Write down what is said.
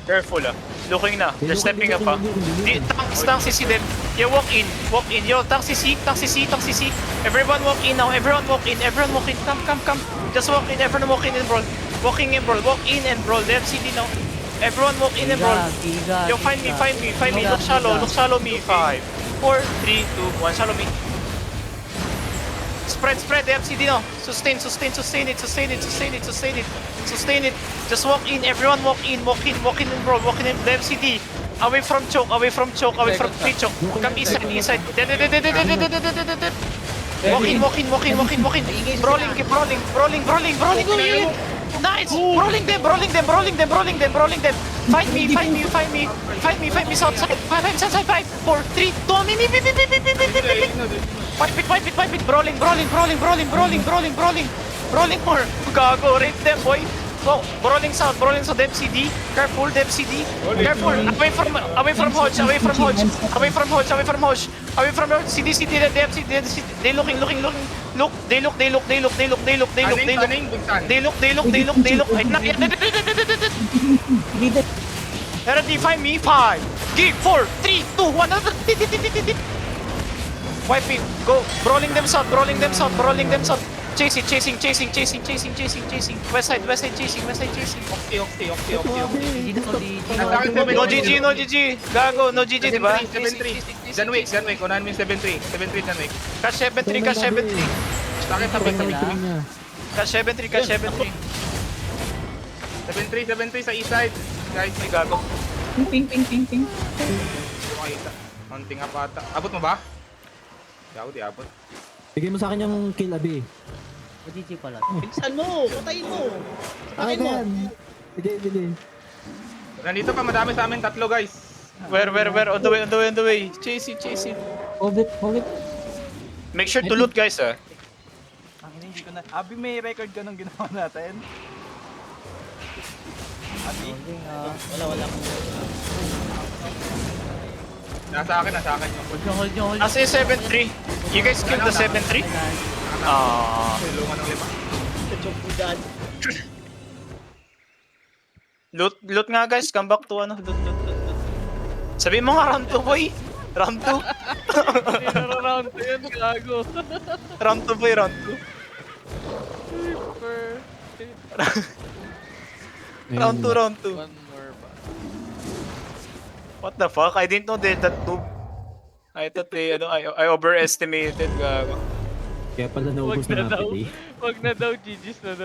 Careful ah. Looking na. They're stepping up ah. Tank CC them. You walk in. Walk in. Yo, tank CC. Everyone walk in now. Everyone walk in. Come. Just walk in. Everyone walk in and brawl. Walking in brawl. Walk in and brawl. Left CD now. Everyone walk in and brawl. Yo, find me. Look shallow me. 5, 4, 3, 2, 1. Shallow me. Spread the FCD now. Sustain it. Just walk in, everyone walk in and brawl, walk in the FCD. Away from choke, away from free choke. Come inside. Walk in. Brawling. Nice! Brawling them. Fight me. South side. 5, 4, 3, 2, me. Fight it. Brawling more. Gago, rape them, boy. Go, brawling south, MCD. Careful, MCD. Careful, away from Hodge. CD, the MCD. They looking. Look. They look. Ready, find me. 5, 4, 3, 2, 1. Wipe it. Go. Brawling them south. Chasing. West side chasing. No GG. Gago, no GG, diba? 7-3. Janwick. Unahan mo yung 7-3. 7-3 Janwick. Cash 7-3. Bakit Cash 7-3. 7-3 sa east side. Guys, Ay, gago. Ping. makita. Hunting up ata. Abot mo ba? Di abot. Bigay mo sa akin yung kill, Abi. GG pala. Pinsan mo, patayin mo. Akin na yan. Bigay. Nandito pa, madami sa amin, 3 guys. Where? On the way. Chasing. Hold it. Make sure to loot, guys, ah. Hindi ko na. Abi, may record ka nung ginawa natin. Abi? Wala. Nasa akin. Hold nyo. Asa yung 7-3? You guys killed the 7-3? Tulungan ng 5. Loot nga, guys. Come back to ano. Loot. Sabihin mo nga, round 2, boy. Round 2. Round 2 yun, gago. Round 2, boy. Round 2. Round 2. One more ba? What the fuck? I didn't know that noob. I thought I overestimated. Gago. Kaya pala naubos Wag na na daw. natin eh. Wag na daw, GG's na daw.